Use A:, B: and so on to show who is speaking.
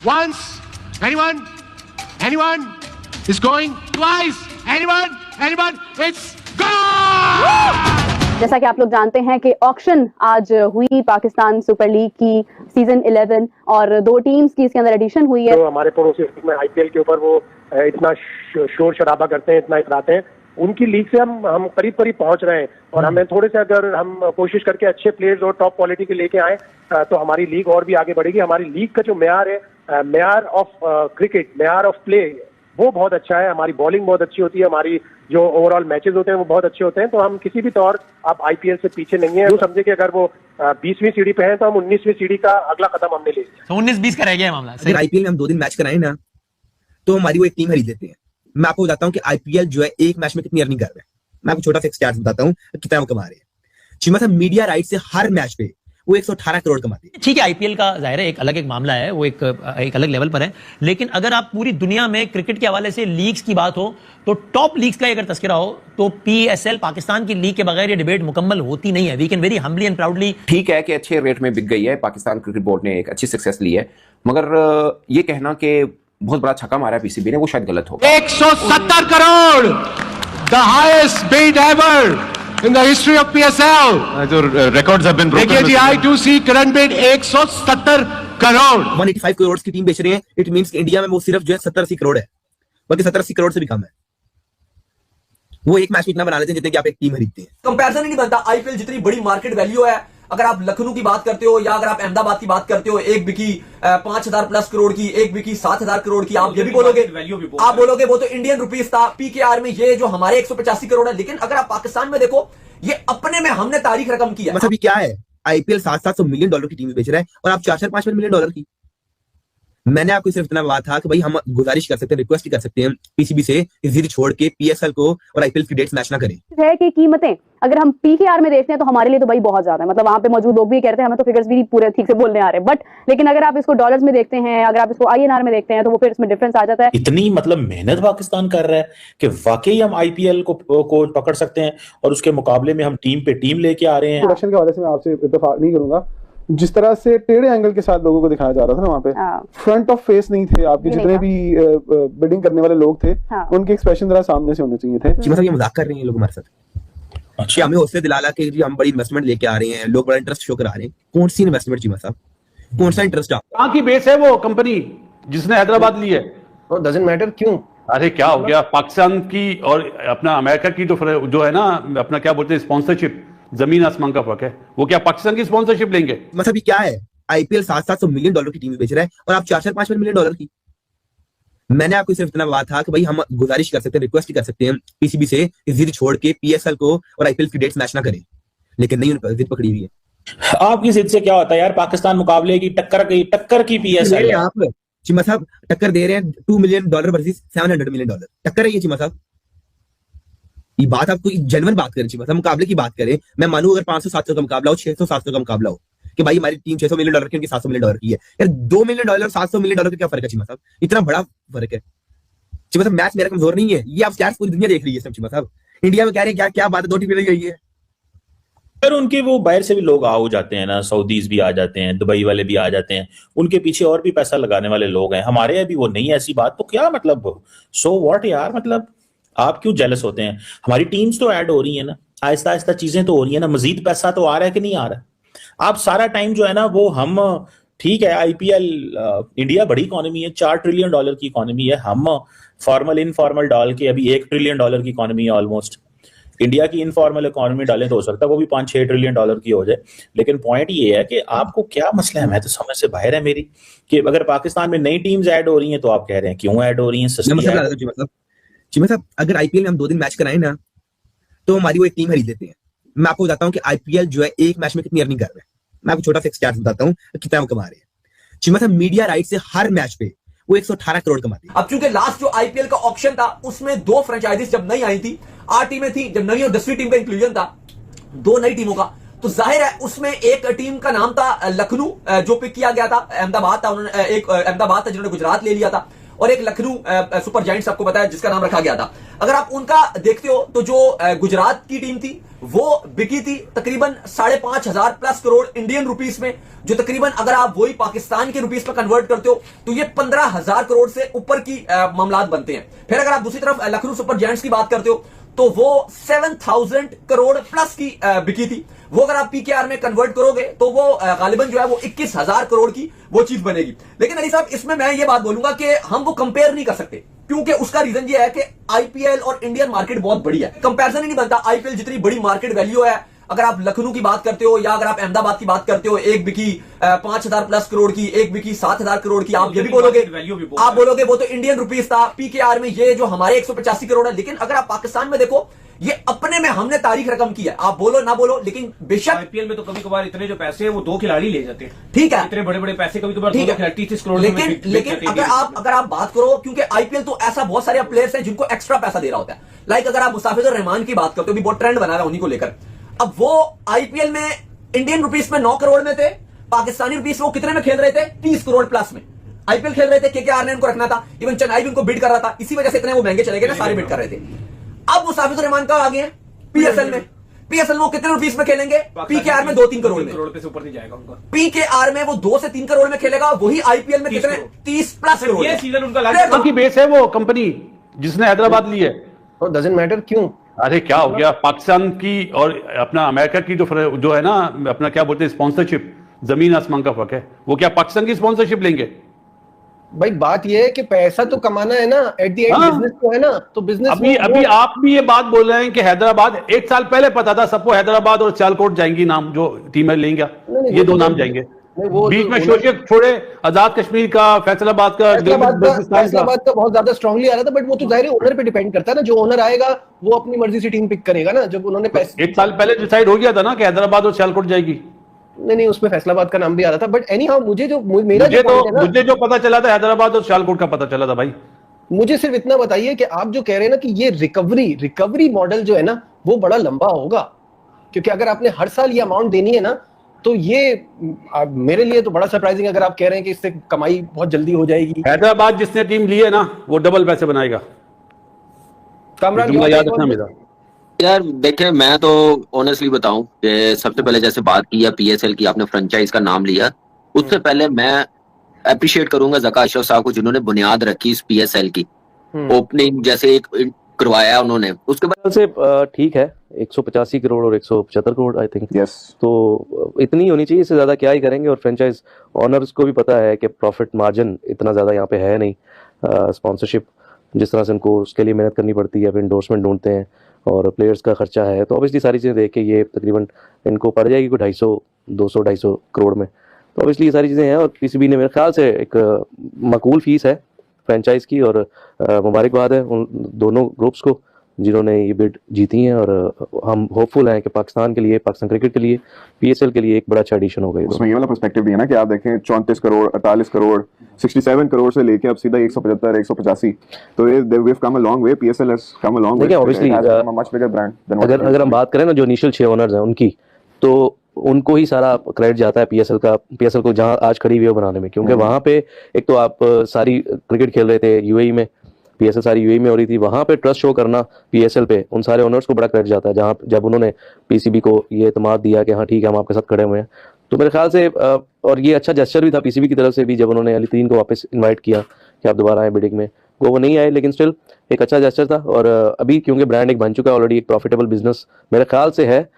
A: Once, anyone is going twice, anyone, it's gone!
B: जैसा कि आप लोग जानते हैं कि ऑक्शन आज हुई पाकिस्तान सुपर लीग की सीजन 11 और 2 टीम्स की इसके अंदर एडिशन हुई है।
C: तो हमारे पड़ोसी में आईपीएल के ऊपर वो इतना शोर शराबा करते हैं, इतना इतराते हैं, उनकी लीग से हम करीब पहुंच रहे हैं और हमें थोड़े से अगर हम कोशिश करके अच्छे प्लेयर्स और टॉप क्वालिटी के लेके आए तो हमारी लीग और भी आगे बढ़ेगी। हमारी लीग का जो मेयार है, मेयार of cricket, Meyar of play, वो बहुत अच्छा है। हमारी बॉलिंग बहुत अच्छी होती है, हमारी जो ओवरऑल मैचेस होते हैं वो बहुत अच्छे होते हैं। तो हम किसी भी तौर आप आईपीएल से पीछे नहीं है। वो समझे कि अगर वो 20वीं सीढ़ी पे हैं तो हम 19वीं सीढ़ी का अगला कदम हमने ले लिया।
D: तो 19-20 का रह गया मामला।
E: अगर आईपीएल में हम 2 दिन मैच कराएं ना तो हमारी वो एक टीम खरीद लेते हैं। मैं आपको बताता हूँ कि आईपीएल जो है एक मैच में कितनी अर्निंग कर रहा है। मैं आपको छोटा सा स्टैट्स बताता हूँ कितना वो कमा रहे हैं। चीमा साहब मीडिया राइट से हर मैच पे वो 118 करोड़ कमाते हैं।
D: ठीक है, आईपीएल का जाहिर है एक मामला है, वो एक अलग लेवल पर है। लेकिन अगर आप पूरी दुनिया में क्रिकेट के हवाले से लीग्स की बात हो तो टॉप लीग्स का अगर तस्करा हो तो पीएसएल पाकिस्तान की लीग के बगैर ये डिबेट मुकम्मल होती नहीं है। We can very humbly and proudly.
F: ठीक है कि अच्छे रेट में बिक गई है, पाकिस्तान क्रिकेट बोर्ड ने एक अच्छी सक्सेस ली है, मगर ये कहना कि बहुत बड़ा छक्का मारा है पीसीबी ने, वो शायद गलत होगा।
A: 170 crore, the highest bid ever in the history of PSL.
G: जो records have been broken.
A: देखिए जी, I2C current bid 170 crore.
E: 185 crore की टीम बेच रही है। इट मींस इंडिया में वो सिर्फ जो है 70-80 करोड़ है, बाकी 70-80 करोड़ से भी कम है। वो एक मैच में इतना बना लेते हैं जितने कि आप एक टीम खरीदते हैं।
H: कंपैरिजन ही नहीं बनता। आईपीएल जितनी बड़ी मार्केट वैल्यू है, अगर आप लखनऊ की बात करते हो या अगर आप अहमदाबाद की बात करते हो, एक बिकी 5,000 प्लस करोड़ की, एक बिकी 7,000 करोड़ की, आप ये भी बोलोगे, आप बोलोगे वो तो इंडियन रुपीज था। पीकेआर में ये जो हमारे 185 करोड़ है। लेकिन अगर आप पाकिस्तान में देखो, ये अपने में हमने तारीख रकम की है।
E: मतलब ये क्या है, आईपीएल 700-700 मिलियन डॉलर की टीम बेच रहा है और आप 4-5 मिलियन डॉलर की। मैंने आपको सिर्फ इतना बात था कि भाई हम गुजारिश कर सकते हैं, रिक्वेस्ट कर सकते हैं पीसीबी से जिद छोड़ के पीएसएल को और आईपीएल की डेट्स मैच ना करें।
B: है कि कीमतें अगर हम पीकेआर में देखते हैं तो हमारे लिए तो भाई बहुत ज्यादा है। मतलब वहां पे मौजूद लोग भी कहते हैं हमें तो फिगर्स भी पूरे ठीक से बोलने आ रहे हैं, बट लेकिन अगर आप इसको डॉलर्स में देखते हैं, अगर आप इसको आईएनआर में देखते हैं तो वो फिर इसमें डिफरेंस आ जाता है।
I: इतनी मतलब मेहनत पाकिस्तान कर रहा है कि वाकई हम आईपीएल को पकड़ सकते हैं और उसके मुकाबले में हम टीम पे टीम लेके आ रहे हैं।
J: प्रोडक्शन के हवाले से मैं आपसे इत्तेफाक नहीं करूंगा। जिस तरह से टेढ़े एंगल के साथ लोगों को दिखाया जा रहा था ना, वहाँ पे फ्रंट ऑफ फेस नहीं थे आपके, जितने भी बिडिंग करने वाले लोग थे उनके एक्सप्रेशन जरा सामने से होने चाहिए थे।
E: मतलब ये मजाक कर रहे हैं लोग हमारे साथ। अच्छा, हमें हौसले दिला के जी हम बड़ी इन्वेस्टमेंट लेके आ रहे हैं, लोग बड़ा इंटरेस्ट शो करा रहे हैं। कौन सी इन्वेस्टमेंट चीमा साहब, कौन सा इंटरेस्ट?
G: कहाँ की बेस है वो कंपनी जिसने हैदराबाद ली है?
C: डजंट मैटर क्यों?
G: अरे क्या हो गया, पाकिस्तान की और अपना अमेरिका की जो है ना, अपना क्या बोलते हैं, स्पॉन्सरशिप, जमीन आसमान का फर्क है। वो क्या पाकिस्तान की स्पॉन्सरशिप लेंगे?
E: मतलब ये क्या है, आईपीएल 700-700 मिलियन डॉलर की टीम बेच रहा है और आप 4-5 मिलियन डॉलर की। मैंने आपको सिर्फ इतना बात था कि भाई हम गुजारिश कर सकते हैं, रिक्वेस्ट कर सकते हैं पीसीबी से जिद छोड़ के पीएसएल को और आईपीएल की डेट्स मैच ना करें, लेकिन नहीं, उन्होंने जिद पकड़ी हुई है।
I: आपकी जिद से क्या होता है यार? पाकिस्तान मुकाबले की टक्कर की पीएसएल।
E: आप चीमा साहब टक्कर दे रहे हैं $2 मिलियन वर्सेस $700 मिलियन। टक्कर है ये चीमा साहब? ये बात आपको जेन्युइन बात करें चीमा साहब, मुकाबले की बात करें। मैं मानू अगर 500-700 का मुकाबला हो, 600-700 का मुकाबला हो कि भाई हमारी टीम 600 मिलियन डॉलर की, उनकी 700 मिलियन डॉलर की है। यार $2 मिलियन और $700 मिलियन का क्या फर्क है चीमा साहब? इतना बड़ा फर्क है चीमा साहब। मैच मेरा कमजोर नहीं है, ये आप स्टैट्स पूरी दुनिया देख रही है सब चीमा साहब। इंडिया में कह रहे हैं क्या बात है, 2 टीमें गई है।
I: फिर उनके वो बाहर से भी लोग आ जाते हैं ना, सऊदीज भी आ जाते हैं, दुबई वाले भी आ जाते हैं, उनके पीछे और भी पैसा लगाने वाले लोग हैं। हमारे अभी वो नहीं है ऐसी बात, तो क्या मतलब, सो व्हाट यार, मतलब आप क्यों जेलस होते हैं? हमारी टीम्स तो ऐड हो रही है ना, आहिस्ता आहिस्ता चीजें तो हो रही है ना, मजीद पैसा तो आ रहा है कि नहीं आ रहा है? आप सारा टाइम जो है ना वो हम, ठीक है आईपीएल, इंडिया बड़ी इकोनॉमी है, $4 ट्रिलियन की इकोनॉमी है, हम फॉर्मल इनफॉर्मल डाल के अभी $1 ट्रिलियन की इकोनॉमी है ऑलमोस्ट। इंडिया की इनफॉर्मल इकोनॉमी डालें तो हो सकता है वो भी $5-6 ट्रिलियन की हो जाए। लेकिन पॉइंट ये है कि आपको क्या मसला है? मैं तो समझ से बाहर है मेरी कि अगर पाकिस्तान में नई टीम्स ऐड हो रही हैं तो आप कह रहे हैं क्यों ऐड हो रही हैं?
E: चीमा साहब अगर आईपीएल में हम 2 दिन मैच कराएं ना तो हमारी वो एक टीम खरीद लेते हैं। मैं आपको बताता हूँ कि आईपीएल जो है एक मैच में कितनी अर्निंग कर रहा है। मैं आपको छोटा सा स्टैट्स बताता हूँ कितना वो कमा रहे हैं। चीमा साहब मीडिया राइट से हर मैच पे वो 118 करोड़ कमाते हैं।
H: अब चूंकि लास्ट जो आईपीएल का ऑक्शन था उसमें 2 फ्रेंचाइजीज जब नई आई थी, 8 टीमें थी, जब 9वीं और 10वीं टीम का इंक्लूजन था 2 नई टीमों का, तो जाहिर है उसमें एक टीम का नाम था लखनऊ जो पिक किया गया था, अहमदाबाद था, उन्होंने एक अहमदाबाद था जिन्होंने गुजरात ले लिया था, और एक लखनऊ सुपर जायंट्स आपको पता है जिसका नाम रखा गया था। अगर आप उनका देखते हो तो जो गुजरात की टीम थी वो बिकी थी तकरीबन 5,500 प्लस करोड़ इंडियन रुपीस में, जो तकरीबन अगर आप वही पाकिस्तान के रुपीस में कन्वर्ट करते हो तो ये 15,000 करोड़ से ऊपर की मामलात बनते हैं। फिर अगर आप दूसरी तरफ लखनऊ सुपर जायंट्स की बात करते हो तो वो 7,000 करोड़ प्लस की बिकी थी। वो अगर आप पीकेआर में कन्वर्ट करोगे तो वो गालिबन जो है वो 21,000 करोड़ की वो चीज बनेगी। लेकिन अली साहब इसमें मैं ये बात बोलूंगा कि हम वो कंपेयर नहीं कर सकते, क्योंकि उसका रीजन ये है कि आईपीएल और इंडियन मार्केट बहुत बड़ी है, कंपैरिजन ही नहीं बनता। आईपीएल जितनी बड़ी मार्केट वैल्यू है, अगर आप लखनऊ की बात करते हो या अगर आप अहमदाबाद की बात करते हो, एक बिकी 5,000 प्लस करोड़ की, एक बिकी 7,000 करोड़ की, आप ये भी बोलोगे, आप बोलोगे वो तो इंडियन रुपीस था। पीकेआर में ये जो हमारे 185 करोड़ है, लेकिन अगर आप पाकिस्तान में देखो ये अपने में हमने तारीख रकम की है, आप बोलो ना बोलो, लेकिन बेशक
K: आईपीएल में तो कभी कभार इतने जो पैसे हैं वो 2 खिलाड़ी ले जाते हैं।
H: ठीक है,
K: इतने बड़े बड़े पैसे कभी कभार 30 करोड़।
H: लेकिन अगर आप बात करो, क्योंकि आईपीएल तो ऐसा बहुत सारे प्लेयर्स हैं जिनको एक्स्ट्रा पैसा दे रहा होता है। लाइक अगर आप मुस्ताफिजुर रहमान की बात करते हो, भी बहुत ट्रेंड बना रहा है उन्हीं को लेकर। अब वो आईपीएल में इंडियन रुपीस में 9 करोड़ में थे, पाकिस्तानी रुपीस वो कितने में खेल रहे थे? 30 करोड़ प्लस में आईपीएल खेल रहे थे। केकेआर ने इनको रखना था, इवन चेन्नई भी इनको बिड कर रहा था, इसी वजह से इतने वो महंगे चले गए ना, सारे बिड कर रहे थे। अब मुस्ताफिजुर रहमान का आ गए पीएसएल में, पीएसएल वो कितने रुपीस में खेलेंगे? पीकेआर में 2-3 करोड़ में,
K: से ऊपर नहीं जाएगा उनका।
H: पीकेआर में वो 2 से 3 करोड़ में खेलेगा, वही आईपीएल में कितने? 30 प्लस करोड़।
K: ये सीजन उनका
G: की बेस है वो कंपनी जिसने हैदराबाद ली है।
E: डजंट मैटर क्यों?
G: अरे क्या हो गया, पाकिस्तान की और अपना अमेरिका की जो है ना, अपना क्या बोलते हैं स्पॉन्सरशिप, जमीन आसमान का फर्क है। वो क्या पाकिस्तान की स्पॉन्सरशिप लेंगे?
E: भाई बात ये है कि पैसा तो कमाना है ना, एट द एंड बिजनेस तो है ना, तो बिजनेस
G: अभी आप भी ये बात बोल रहे हैं कि हैदराबाद, 1 साल पहले पता था सबको हैदराबाद और सियालकोट जाएंगी नाम, जो टीमें लेंगे ये 2 नाम जाएंगे। बीच में शोषक छोड़े, आजाद कश्मीर का, फैसलाबाद का
E: बहुत ज्यादा स्ट्रांगली आ रहा था, बट वो तो जाहिर है ओनर पे डिपेंड करता है ना, जो ओनर आएगा वो अपनी मर्जी से टीम पिक करेगा ना। जब उन्होंने
G: 1 साल पहले डिसाइड हो गया था ना कि हैदराबाद और सियालकोट जाएगी।
E: नहीं, उसमें फैसलाबाद का नाम भी आ रहा था, बट एनी हाउ मुझे जो
G: पता चला था हैदराबाद और सियालकोट का पता चला था भाई।
E: मुझे सिर्फ इतना बताइए कि आप जो कह रहे हैं ना कि ये रिकवरी मॉडल जो है ना वो बड़ा लंबा होगा, क्योंकि अगर आपने हर साल ये अमाउंट देनी है ना, तो ये मेरे लिए तो बड़ा सरप्राइजिंग अगर आप कह रहे हैं कि इससे कमाई बहुत जल्दी हो जाएगी।
G: हैदराबाद जिसने टीम ली है ना वो डबल पैसे बनाएगा।
E: कामरान
G: याद रखना मेरा
L: यार। देखे मैं तो ऑनेस्टली बताऊं कि सबसे पहले जैसे बात की है पीएसएल की, आपने फ्रेंचाइज का नाम लिया, उससे पहले मैं अप्रिशिएट करूंगा ज़का अशरफ साहब को जिन्होंने बुनियाद रखी इस पीएसएल की। ओपनिंग जैसे एक करवाया उन्होंने, उसके बाद
M: से ठीक है 185 करोड़ और 175 करोड़ आई थिंक।
F: यस,
M: तो इतनी होनी चाहिए, इससे ज्यादा क्या ही करेंगे। और फ्रेंचाइज ऑनर्स को भी पता है कि प्रॉफिट मार्जिन इतना ज्यादा यहाँ पे है नहीं। स्पॉन्सरशिप जिस तरह से उनको उसके लिए मेहनत करनी पड़ती है, फिर इंडोर्समेंट ढूंढते हैं और प्लेयर्स का खर्चा है, तो ऑब्वियसली सारी चीज़ें देख के ये तकरीबन इनको पड़ जाएगी कोई 250-250 करोड़ में। तो ऑब्वियसली ये सारी चीज़ें हैं। और पीसीबी ने मेरे ख्याल से एक माकूल फीस है फ्रेंचाइज की, और मुबारकबाद है उन दोनों ग्रुप्स को जिन्होंने ये बिड जीती हैं। और हम होपफुल हैं कि पाकिस्तान के लिए, पाकिस्तान क्रिकेट के लिए, पीएसएल के लिए एक बड़ा अच्छा एडिशन होगा।
F: उसमें ये वाला पर्सपेक्टिव भी है ना कि आप देखें 34 करोड़, 48 करोड़, 67 करोड़ से लेके अब सीधा 175, 185, तो they've come a long way. PSL has come a long way.
M: Obviously,
F: much bigger brand than
M: अगर हम बात करें ना जो इनिशियल 6 ओनर्स हैं उनकी, तो उनको ही सारा क्रेडिट जाता है पीएसएल को जहां आज खड़ी हुई है बनाने में। क्योंकि वहां पे एक तो आप सारी क्रिकेट खेल रहे थे यूएई में, पीएसएल सारी यूएई में हो रही थी, वहां पे ट्रस्ट शो करना पीएसएल पे उन सारे ओनर्स को बड़ा क्रेडिट जाता है। जब उन्होंने पीसीबी को ये एतमाद दिया कि हाँ ठीक है हम आपके साथ खड़े हुए हैं, तो मेरे ख्याल से और ये अच्छा जेस्चर भी था पीसीबी की तरफ से भी, जब उन्होंने अली तरीन को वापस इन्वाइट किया कि आप दोबारा आए बिडिंग में। वो नहीं आए, लेकिन स्टिल एक अच्छा जेस्चर था। और अभी क्योंकि ब्रांड एक बन चुका है ऑलरेडी, एक प्रॉफिटेबल बिजनेस मेरे ख्याल से है,